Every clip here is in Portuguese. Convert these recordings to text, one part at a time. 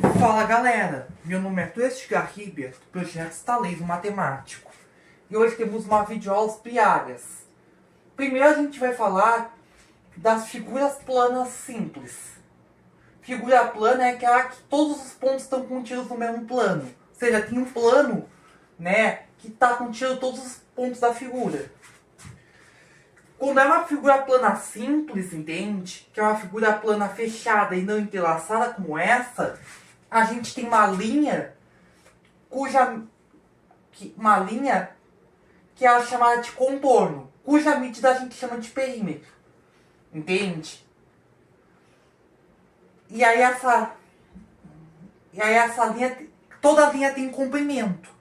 Fala galera, meu nome é Edgar Ribeiro, do projeto Estaleiro Matemático. E hoje temos uma videoaula sobre áreas. Primeiro a gente vai falar das figuras planas simples. Figura plana é aquela que todos os pontos estão contidos no mesmo plano. Ou seja, tem um plano, né, que está contido todos os pontos da figura. Quando é uma figura plana simples, entende? Que é uma figura plana fechada e não entrelaçada como essa, a gente tem uma linha que é chamada de contorno, cuja medida a gente chama de perímetro. Entende? E aí essa linha, toda linha tem comprimento.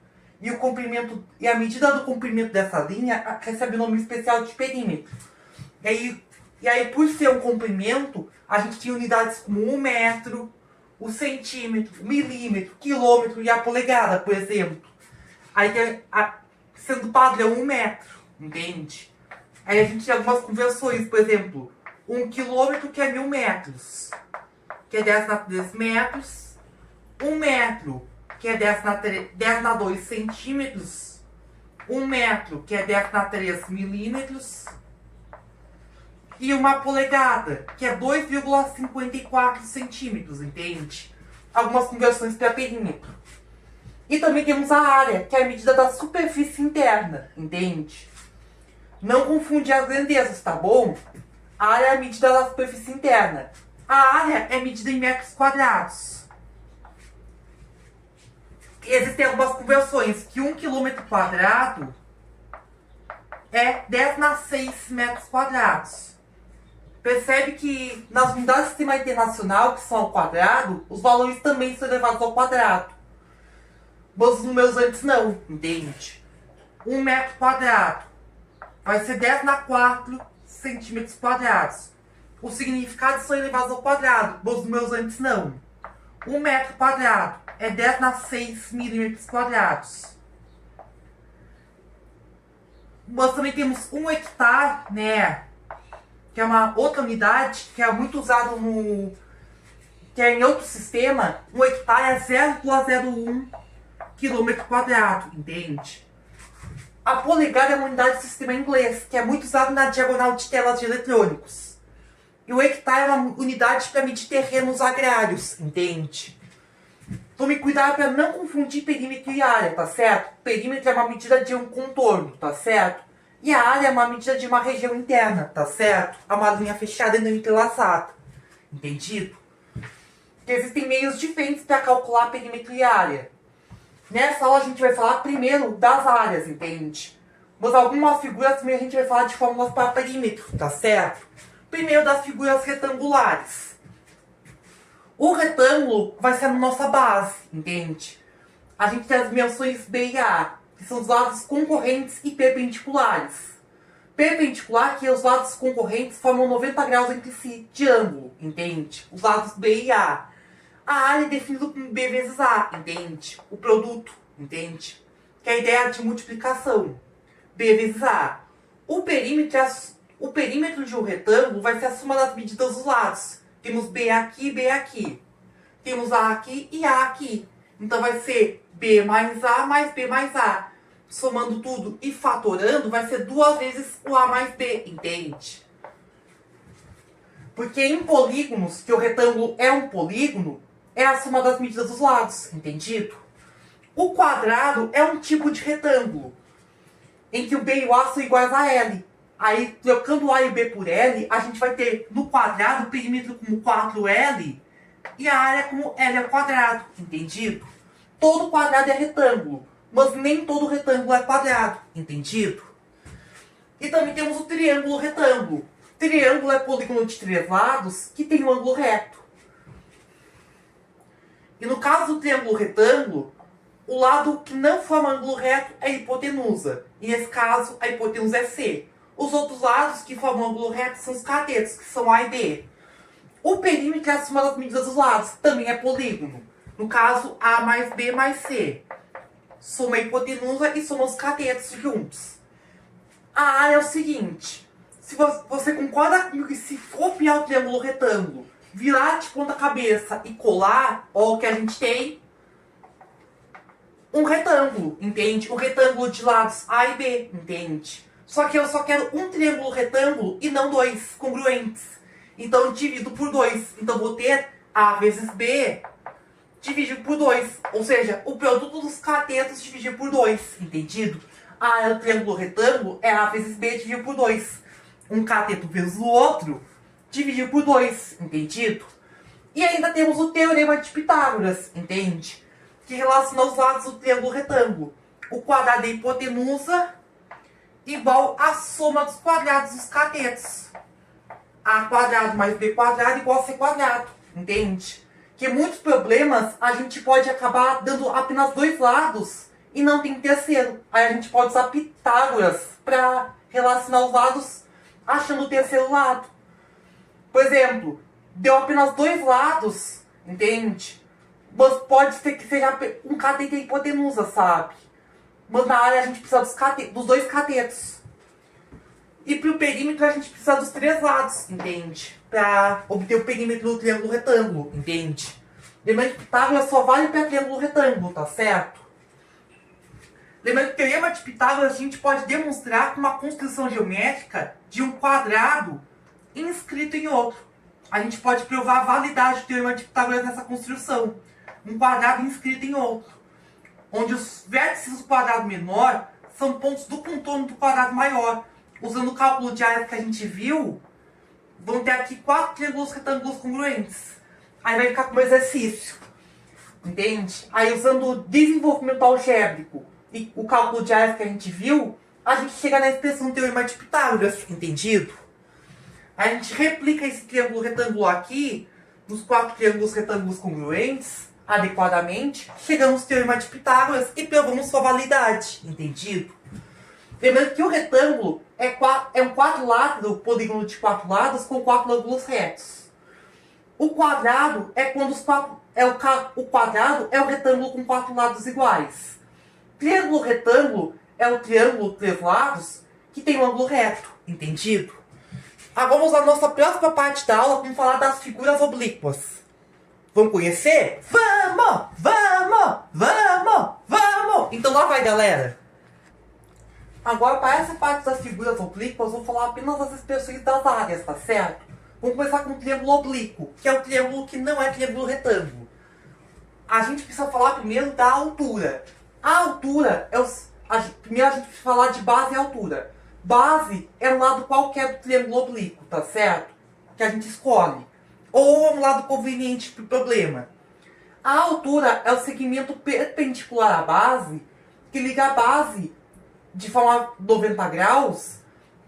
E a medida do comprimento dessa linha recebe o nome especial de perímetro. E aí, por ser um comprimento, a gente tem unidades como o metro, o centímetro, o milímetro, quilômetro e a polegada, por exemplo. Aí, sendo padrão, 1 metro, entende? Aí a gente tem algumas conversões, por exemplo, 1 quilômetro que é 1000 metros, que é 10 na 3 metros, 1 metro, que é 10 na 2 centímetros, 1 metro, que é 10 na 3 milímetros, e uma polegada, que é 2,54 centímetros, entende? Algumas conversões para perímetro. E também temos a área, que é a medida da superfície interna, entende? Não confundir as grandezas, tá bom? A área é a medida da superfície interna. A área é medida em metros quadrados. Existem algumas conversões que 1 km quadrado é 10 na 6 metros quadrados. Percebe que nas unidades do sistema internacional, que são ao quadrado, os valores também são elevados ao quadrado. Mas os números antes não, entende? 1 metro quadrado vai ser 10 na 4 centímetros quadrados. Os significados são elevados ao quadrado, mas os números antes não. 1 metro quadrado é 10 na 6 milímetros quadrados. Nós também temos 1 hectare, né? Que é uma outra unidade que é muito usada que é em outro sistema. 1 hectare é 0,01 quilômetro quadrado, entende? A polegada é uma unidade do sistema inglês, que é muito usada na diagonal de telas de eletrônicos. E o hectare é uma unidade para medir terrenos agrários, entende? Tome cuidado para não confundir perímetro e área, tá certo? Perímetro é uma medida de um contorno, tá certo? E a área é uma medida de uma região interna, tá certo? É uma linha fechada e não entrelaçada. Entendido? Existem meios diferentes para calcular perímetro e área. Nessa aula a gente vai falar primeiro das áreas, entende? Mas algumas figuras também a gente vai falar de fórmulas para perímetro, tá certo? Primeiro das figuras retangulares. O retângulo vai ser a nossa base, entende? A gente tem as dimensões B e A, que são os lados concorrentes e perpendiculares. Perpendicular, que os lados concorrentes formam 90 graus entre si, de ângulo, entende? Os lados B e A. A área é definida como B vezes A, entende? O produto, entende? Que é a ideia de multiplicação. B vezes A. O perímetro de um retângulo vai ser a soma das medidas dos lados. Temos B aqui e B aqui. Temos A aqui e A aqui. Então vai ser B mais A mais B mais A. Somando tudo e fatorando, vai ser 2 vezes o A mais B, entende? Porque em polígonos, que o retângulo é um polígono, é a soma das medidas dos lados, entendido? O quadrado é um tipo de retângulo, em que o B e o A são iguais a L. Aí, trocando o A e o B por L, a gente vai ter no quadrado o perímetro como 4L e a área como L ao quadrado, entendido? Todo quadrado é retângulo, mas nem todo retângulo é quadrado, entendido? E também temos o triângulo retângulo. Triângulo é polígono de 3 lados que tem um ângulo reto. E no caso do triângulo retângulo, o lado que não forma ângulo reto é a hipotenusa. E nesse caso, a hipotenusa é C. Os outros lados que formam ângulo reto são os catetos, que são A e B. O perímetro é a soma das medidas dos lados, também é polígono. No caso, A mais B mais C. Soma a hipotenusa e soma os catetos juntos. A área é o seguinte. Se você concorda comigo que se copiar o triângulo retângulo virar de ponta cabeça e colar, ó, o que a gente tem um retângulo, entende? Um retângulo de lados A e B, entende? Só que eu só quero um triângulo retângulo e não dois congruentes. Então eu divido por 2. Então vou ter A vezes B dividido por 2. Ou seja, o produto dos catetos dividido por 2. Entendido? A é o triângulo retângulo, é A vezes B dividido por 2. Um cateto vezes o outro dividido por 2. Entendido? E ainda temos o teorema de Pitágoras, entende? Que relaciona os lados do triângulo retângulo. O quadrado da hipotenusa igual à soma dos quadrados dos catetos. A quadrado mais B quadrado igual a C quadrado. Entende? Que muitos problemas a gente pode acabar dando apenas 2 lados e não tem terceiro. Aí a gente pode usar Pitágoras para relacionar os lados achando o terceiro lado. Por exemplo, deu apenas 2 lados, entende? Mas pode ser que seja um cateto e hipotenusa, sabe? Mas na área a gente precisa dos 2 catetos. E para o perímetro a gente precisa dos 3 lados, entende? Para obter o perímetro do triângulo retângulo, entende? Lembrando que Pitágoras só vale para triângulo retângulo, tá certo? Lembrando que o teorema de Pitágoras a gente pode demonstrar com uma construção geométrica de um quadrado inscrito em outro. A gente pode provar a validade do teorema de Pitágoras nessa construção. Um quadrado inscrito em outro, onde os vértices do quadrado menor são pontos do contorno do quadrado maior. Usando o cálculo de área que a gente viu, vão ter aqui 4 triângulos retângulos congruentes. Aí vai ficar como exercício, entende? Aí usando o desenvolvimento algébrico e o cálculo de área que a gente viu, a gente chega na expressão do teorema de Pitágoras, entendido? A gente replica esse triângulo retângulo aqui, nos 4 triângulos retângulos congruentes, adequadamente, chegamos ao teorema de Pitágoras e provamos sua validade, entendido? Lembrando que o retângulo é um quadrilátero, polígono de 4 lados com 4 ângulos retos. O quadrado é quando o quadrado é o retângulo com 4 lados iguais. Triângulo retângulo é o triângulo 3 lados que tem um ângulo reto, entendido? Agora vamos à nossa próxima parte da aula, vamos falar das figuras oblíquas. Vamos conhecer? Vamos! Vamos! Vamos! Vamos! Então lá vai, galera! Agora, para essa parte das figuras oblíquas, eu vou falar apenas das expressões das áreas, tá certo? Vamos começar com o triângulo oblíquo, que é o triângulo que não é triângulo retângulo. A gente precisa falar primeiro da altura. A altura é primeiro a gente precisa falar de base e altura. Base é um lado qualquer do triângulo oblíquo, tá certo? Que a gente escolhe. Ou um lado conveniente para o problema. A altura é o segmento perpendicular à base que liga a base de forma 90 graus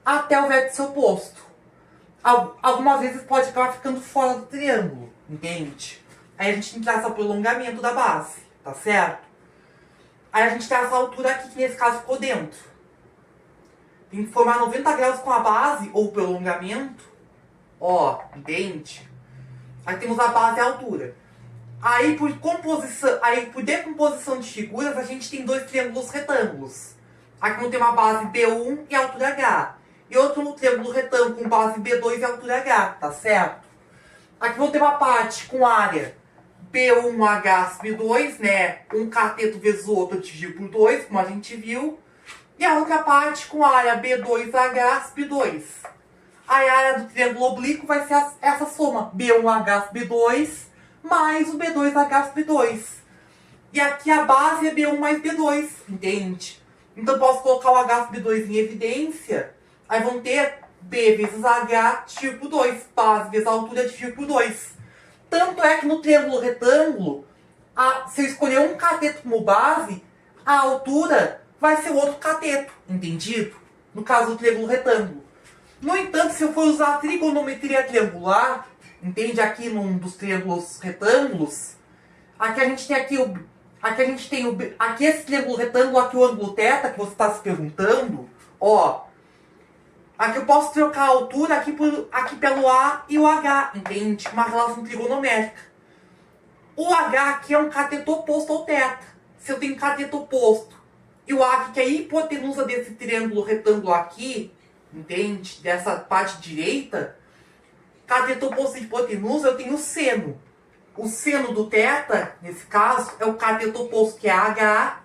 até o vértice oposto. Algumas vezes pode acabar ficando fora do triângulo, entende? Aí a gente tem que traçar o prolongamento da base, tá certo? Aí a gente traça a altura aqui, que nesse caso ficou dentro. Tem que formar 90 graus com a base, ou prolongamento. Ó, entende? Aí temos a base e a altura. Aí por decomposição de figuras, a gente tem 2 triângulos retângulos. Aqui vão ter uma base B1 e altura H. E outro triângulo retângulo com base B2 e altura H, tá certo? Aqui vão ter uma parte com área B1H B2, né? Um cateto vezes o outro dividido por 2, como a gente viu. E a outra parte com área B2H B2. Aí a área do triângulo oblíquo vai ser essa soma, B1H B2 mais o B2H B2. E aqui a base é B1 mais B2, entende? Então eu posso colocar o H B2 em evidência. Aí vão ter B vezes H dividido por 2. Base vezes a altura dividido por 2. Tanto é que no triângulo retângulo, se eu escolher um cateto como base, a altura vai ser outro cateto, entendido? No caso do triângulo retângulo. No entanto, se eu for usar a trigonometria triangular, entende? Aqui num dos triângulos retângulos, aqui a gente tem aqui esse triângulo retângulo, aqui o ângulo θ, que você está se perguntando, ó. Aqui eu posso trocar a altura aqui pelo A e o H, entende? Uma relação trigonométrica. O H aqui é um cateto oposto ao θ. Se eu tenho cateto oposto e o A aqui, que é a hipotenusa desse triângulo retângulo aqui, entende? Dessa parte direita, cateto oposto de hipotenusa, eu tenho o seno. O seno do θ, nesse caso, é o cateto oposto, que é H,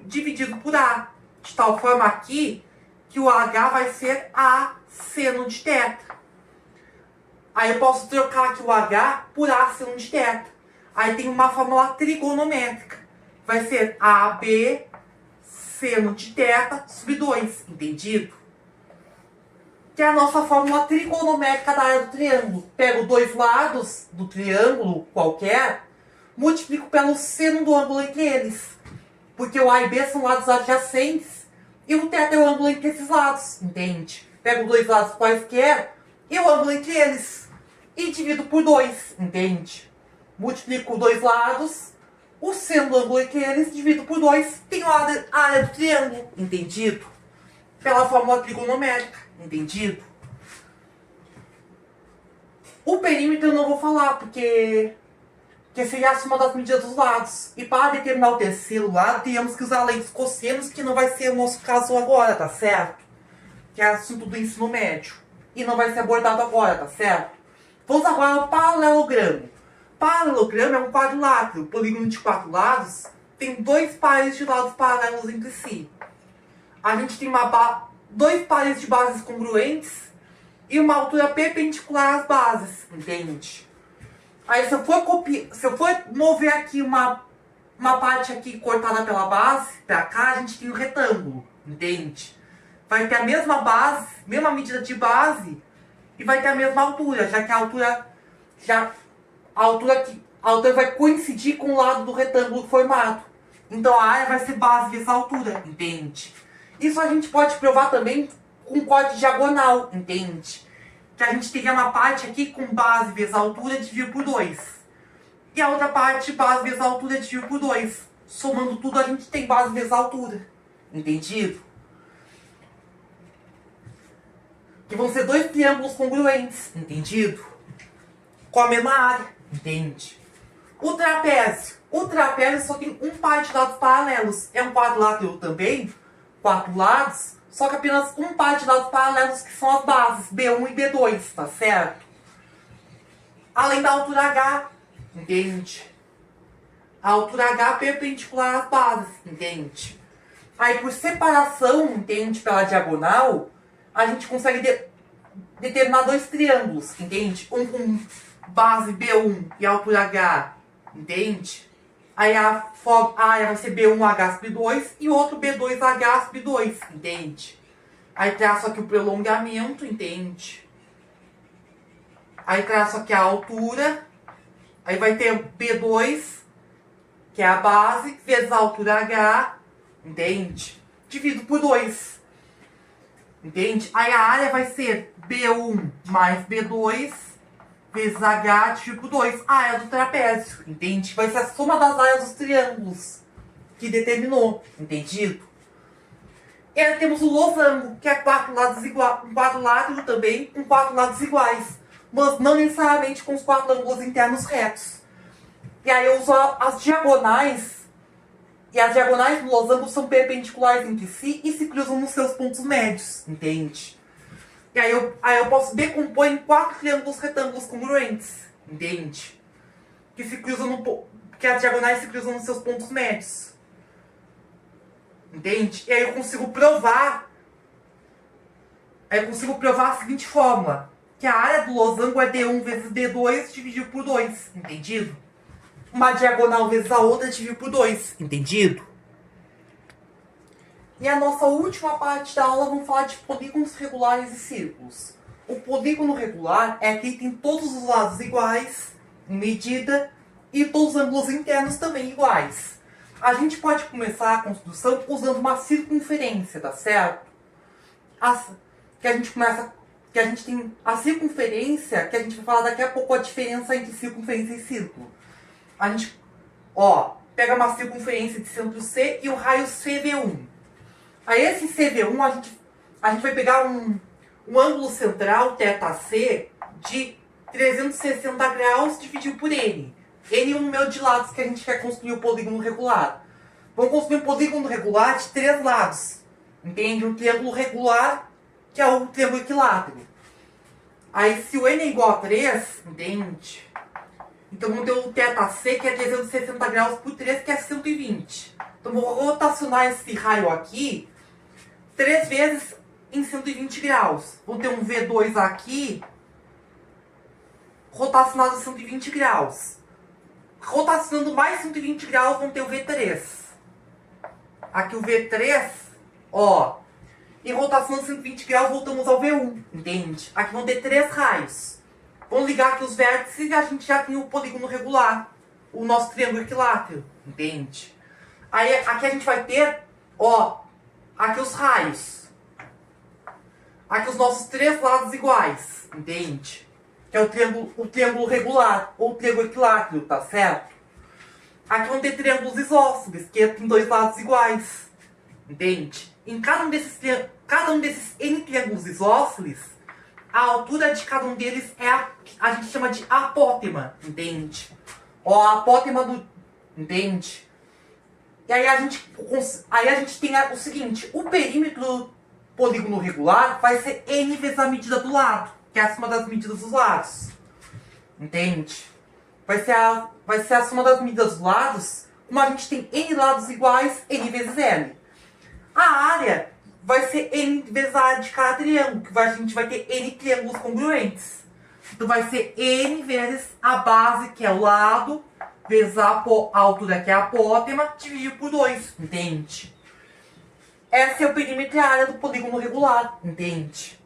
dividido por A. De tal forma aqui, que o H vai ser A seno de θ. Aí eu posso trocar aqui o H por A seno de θ. Aí tem uma fórmula trigonométrica. Vai ser AB seno de θ sobre 2, entendido? Que é a nossa fórmula trigonométrica da área do triângulo. Pego dois lados do triângulo qualquer, multiplico pelo seno do ângulo entre eles. Porque o A e B são lados adjacentes e o θ é o ângulo entre esses lados, entende? Pego dois lados quaisquer e o ângulo entre eles. E divido por 2, entende? Multiplico dois lados, o seno do ângulo entre eles, divido por 2, tenho a área do triângulo, entendido? Pela fórmula trigonométrica, entendido? O perímetro eu não vou falar, porque seria a soma das medidas dos lados. E para determinar o terceiro lado, teríamos que usar lentes cossenos, que não vai ser o nosso caso agora, tá certo? Que é assunto do ensino médio. E não vai ser abordado agora, tá certo? Vamos agora ao paralelogramo. Paralelogramo é um quadrilátero. O polígono de 4 lados tem dois pares de lados paralelos entre si. A gente tem dois pares de bases congruentes e uma altura perpendicular às bases, entende? Aí se eu for mover aqui uma parte aqui cortada pela base, pra cá, a gente tem um retângulo, entende? Vai ter a mesma base, mesma medida de base, e vai ter a mesma altura, já que a altura vai coincidir com o lado do retângulo formado. Então a área vai ser base vezes altura, entende? Isso a gente pode provar também com corte diagonal, entende? Que a gente teria uma parte aqui com base vezes altura dividido por 2. E a outra parte, base vezes altura dividido por 2. Somando tudo, a gente tem base vezes altura. Entendido? Que vão ser dois triângulos congruentes. Entendido? Com a mesma área. Entende? O trapézio. O trapézio só tem um par de lados paralelos. É um quadrilátero também. 4 lados. Só que apenas um par de lados paralelos, que são as bases, B1 e B2, tá certo? Além da altura H, entende? A altura H perpendicular às bases, entende? Aí por separação, entende? Pela diagonal, a gente consegue determinar dois triângulos, entende? Um com base B1 e altura H, entende? Aí a área vai ser B1H sobre 2 e outro B2H sobre 2, entende? Aí traço aqui o prolongamento, entende? Aí traço aqui a altura. Aí vai ter B2, que é a base, vezes a altura H, entende? Divido por 2, entende? Aí a área vai ser B1 mais B2 vezes H dividido por 2, a área do trapézio, entende? Vai ser a soma das áreas dos triângulos que determinou, entendido? E aí temos o losango, que é 4 lados iguais, um quadrilátero também, com 4 lados iguais, mas não necessariamente com os 4 ângulos internos retos. E aí eu uso as diagonais, e as diagonais do losango são perpendiculares entre si e se cruzam nos seus pontos médios, entende? E aí eu posso decompor em 4 triângulos retângulos congruentes, entende? Que se cruzam que as diagonais se cruzam nos seus pontos médios. Entende? E aí eu consigo provar a seguinte fórmula. Que a área do losango é D1 vezes D2 dividido por 2, entendido? Uma diagonal vezes a outra dividido por 2, entendido? E a nossa última parte da aula, vamos falar de polígonos regulares e círculos. O polígono regular é aquele que tem todos os lados iguais, em medida, e todos os ângulos internos também iguais. A gente pode começar a construção usando uma circunferência, tá certo? Que a gente tem a circunferência, que a gente vai falar daqui a pouco a diferença entre circunferência e círculo. A gente, pega uma circunferência de centro C e o raio CV1. Aí esse CV1, a gente vai pegar um ângulo central, θC, de 360 graus dividido por N. N é o número de lados que a gente quer construir o polígono regular. Vamos construir um polígono regular de 3 lados. Entende? Um triângulo regular, que é o triângulo equilátero. Aí se o n é igual a 3, entende? Então vamos ter o θc, que é 360 graus por 3, que é 120. Então vou rotacionar esse raio aqui 3 vezes em 120 graus. Vou ter um V2 aqui, rotacionado a 120 graus. Rotacionando mais 120 graus, vamos ter o V3. Aqui o V3, ó. E rotacionando 120 graus, voltamos ao V1, entende? Aqui vão ter 3 raios. Vamos ligar aqui os vértices e a gente já tem o polígono regular. O nosso triângulo equilátero, entende? Aí aqui a gente vai ter, ó, aqui os raios. Aqui os nossos 3 lados iguais, entende? Que é o triângulo regular, ou o triângulo equilátero, tá certo? Aqui vão ter triângulos isósceles, que tem 2 lados iguais, entende? Em cada um desses N triângulos isósceles, a altura de cada um deles é a gente chama de apótema, entende? Ó, a apótema do... entende? E aí a gente tem o seguinte, o perímetro do polígono regular vai ser N vezes a medida do lado, que é a soma das medidas dos lados, entende? Vai ser a soma das medidas dos lados, como a gente tem N lados iguais, N vezes L. A área vai ser N vezes a área de cada triângulo, que a gente vai ter N triângulos congruentes. Então vai ser N vezes a base, que é o lado, vezes a altura, que é a apótema, dividido por 2, entende? Essa é o perímetro e a área do polígono regular, entende?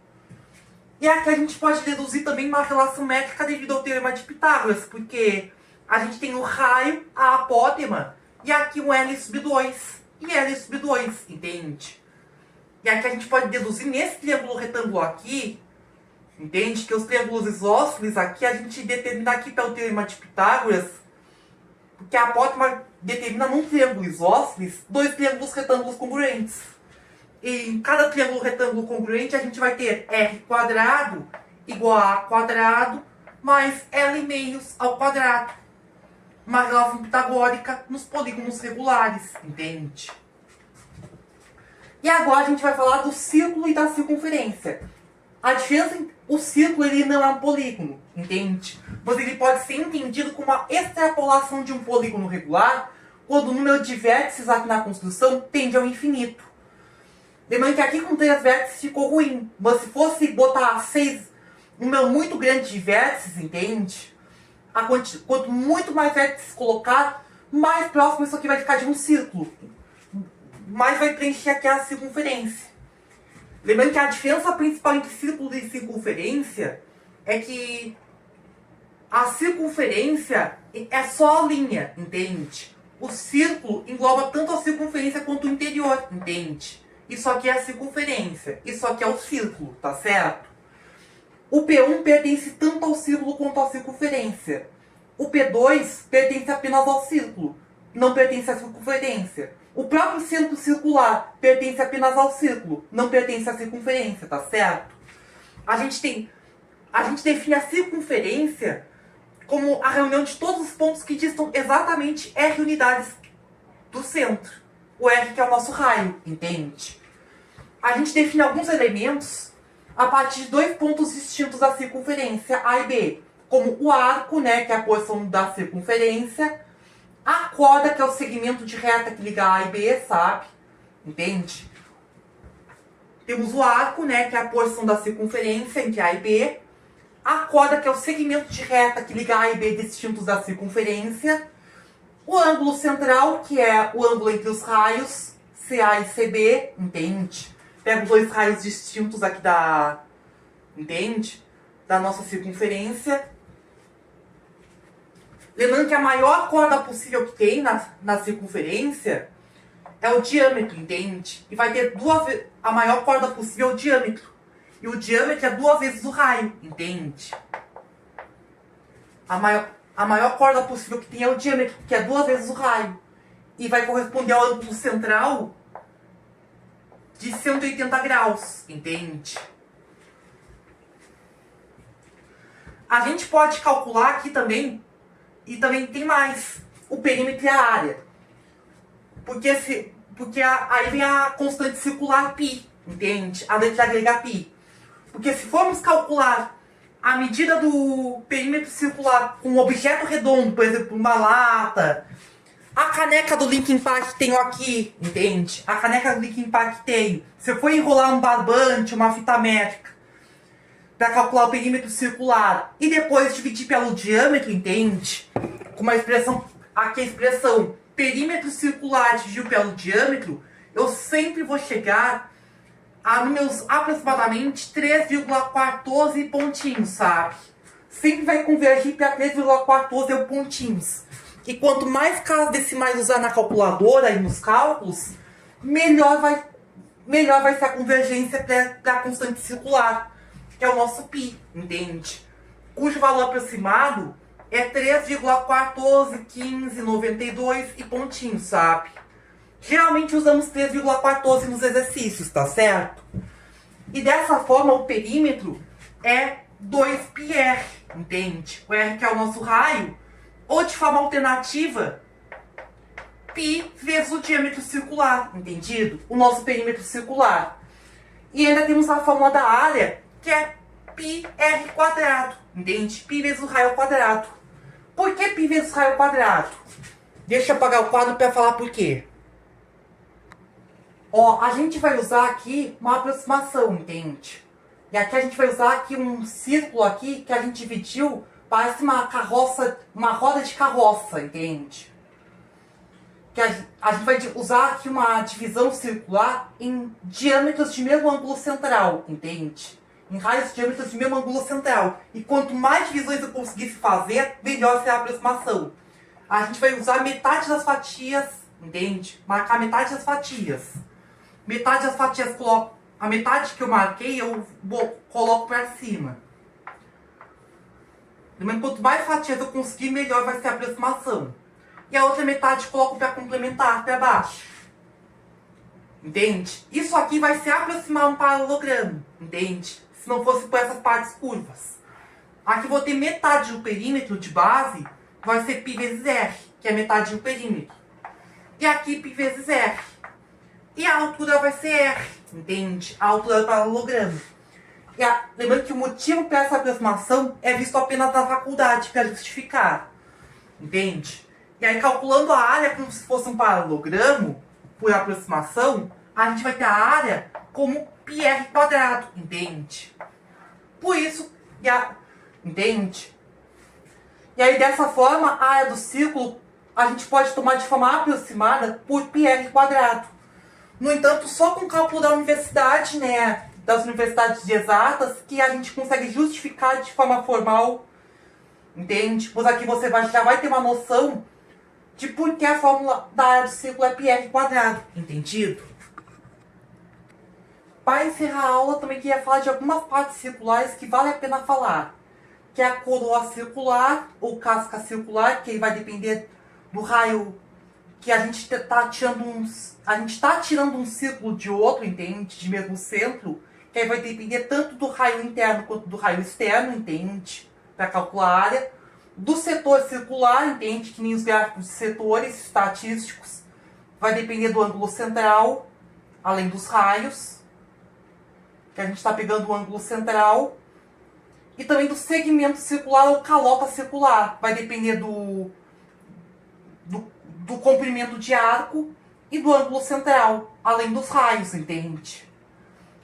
E aqui a gente pode deduzir também uma relação métrica devido ao teorema de Pitágoras, porque a gente tem o raio, a apótema, e aqui um L sub 2. E L sub 2, entende? E aqui a gente pode deduzir nesse triângulo retângulo aqui, entende? Que os triângulos isósceles aqui, a gente determina aqui pelo teorema de Pitágoras, porque a apótema determina num triângulo isósceles 2 triângulos retângulos congruentes. E em cada triângulo retângulo congruente a gente vai ter R quadrado igual a A quadrado mais L meios ao quadrado. Uma relação pitagórica nos polígonos regulares, entende? E agora a gente vai falar do círculo e da circunferência. A diferença, o círculo ele não é um polígono, entende? Mas ele pode ser entendido como uma extrapolação de um polígono regular quando o número de vértices aqui na construção tende ao infinito. Lembrando que aqui com 3 vértices ficou ruim, mas se fosse botar 6, um número muito grande de vértices, entende? Quanto muito mais vértices colocar, mais próximo isso aqui vai ficar de um círculo. Mais vai preencher aqui a circunferência. Lembrando que a diferença principal entre círculo e circunferência é que a circunferência é só a linha, entende? O círculo engloba tanto a circunferência quanto o interior, entende? Isso aqui é a circunferência, isso aqui é o círculo, tá certo? O P1 pertence tanto ao círculo quanto à circunferência. O P2 pertence apenas ao círculo, não pertence à circunferência. O próprio centro circular pertence apenas ao círculo, não pertence à circunferência, tá certo? A gente define a circunferência como a reunião de todos os pontos que distam exatamente R unidades do centro. O R que é o nosso raio, entende? A gente define alguns elementos a partir de 2 pontos distintos da circunferência, A e B, como o arco, né, que é a porção da circunferência, a corda, que é o segmento de reta que liga A e B, sabe? Entende? Temos o arco, né, que é a porção da circunferência entre A e B, a corda, que é o segmento de reta que liga A e B distintos da circunferência, o ângulo central, que é o ângulo entre os raios, CA e CB, entende? Pego 2 raios distintos aqui entende? Da nossa circunferência. Lembrando que a maior corda possível que tem na circunferência é o diâmetro, entende? E vai ter a maior corda possível é o diâmetro. E o diâmetro é 2 vezes o raio, entende? A maior corda possível que tem é o diâmetro, que é 2 vezes o raio. E vai corresponder ao ângulo central de 180 graus, entende? A gente pode calcular aqui também, e também tem mais, o perímetro e a área. Porque aí vem a constante circular π, entende? A letra grega π. Porque se formos calcular a medida do perímetro circular com um objeto redondo, por exemplo, uma lata. A caneca do Linkin Park tenho aqui, entende? A caneca do Linkin Park tenho. Se eu for enrolar um barbante, uma fita métrica, para calcular o perímetro circular, e depois dividir pelo diâmetro, entende? Com uma expressão, aqui a expressão perímetro circular dividido pelo diâmetro, eu sempre vou chegar a números aproximadamente 3,14 pontinhos, sabe? Sempre vai convergir para 3,14 pontinhos. E quanto mais casas decimais usar na calculadora e nos cálculos, melhor vai ser a convergência para a constante circular, que é o nosso π, entende? Cujo valor aproximado é 3,141592 e pontinhos, sabe? Geralmente usamos 3,14 nos exercícios, tá certo? E dessa forma o perímetro é 2πr, entende? O r que é o nosso raio, ou de forma alternativa, π vezes o diâmetro circular, entendido? O nosso perímetro circular. E ainda temos a fórmula da área, que é πr quadrado, entende? Π vezes o raio ao quadrado. Por que π vezes o raio ao quadrado? Deixa eu apagar o quadro para falar por quê. Ó, a gente vai usar aqui uma aproximação, entende? E aqui a gente vai usar aqui um círculo aqui que a gente dividiu, parece uma carroça, uma roda de carroça, entende? Que a gente vai usar aqui uma divisão circular em diâmetros de mesmo ângulo central, entende? Em raios de diâmetros de mesmo ângulo central. E quanto mais divisões eu conseguisse fazer, melhor será a aproximação. A gente vai usar metade das fatias, entende? Marcar metade das fatias. Metade das fatias, a metade que eu marquei, eu coloco para cima. Quanto mais fatias eu conseguir, melhor vai ser a aproximação. E a outra metade coloco para complementar, para baixo. Entende? Isso aqui vai se aproximar um paralelogramo, entende? Se não fosse por essas partes curvas. Aqui vou ter metade do perímetro de base, vai ser π vezes r, que é metade do perímetro. E aqui π vezes r. E a altura vai ser r, entende? A altura do paralelogramo. Lembrando que o motivo para essa aproximação é visto apenas na faculdade, para justificar. Entende? E aí, calculando a área como se fosse um paralelogramo, por aproximação, a gente vai ter a área como πr quadrado, entende? Por isso, entende? E aí, dessa forma, a área do círculo a gente pode tomar de forma aproximada por πr quadrado. No entanto, só com o cálculo da universidade, né, das universidades de exatas, que a gente consegue justificar de forma formal, entende? Pois aqui você já vai ter uma noção de por que a fórmula da área do círculo é πr quadrado, entendido? Para encerrar a aula, também queria falar de algumas partes circulares que vale a pena falar. Que é a coroa circular, ou casca circular, que vai depender do raio que a gente está tirando um círculo de outro, entende? De mesmo centro, que aí vai depender tanto do raio interno quanto do raio externo, entende? Para calcular a área. Do setor circular, entende? Que nem os gráficos de setores estatísticos. Vai depender do ângulo central, além dos raios. Que a gente está pegando o ângulo central. E também do segmento circular ou calota circular. Vai depender do comprimento de arco e do ângulo central, além dos raios, entende?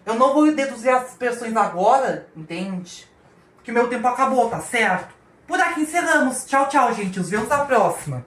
Eu não vou deduzir as expressões agora, entende? Porque meu tempo acabou, tá certo? Por aqui encerramos. Tchau, tchau, gente. Nos vemos na próxima.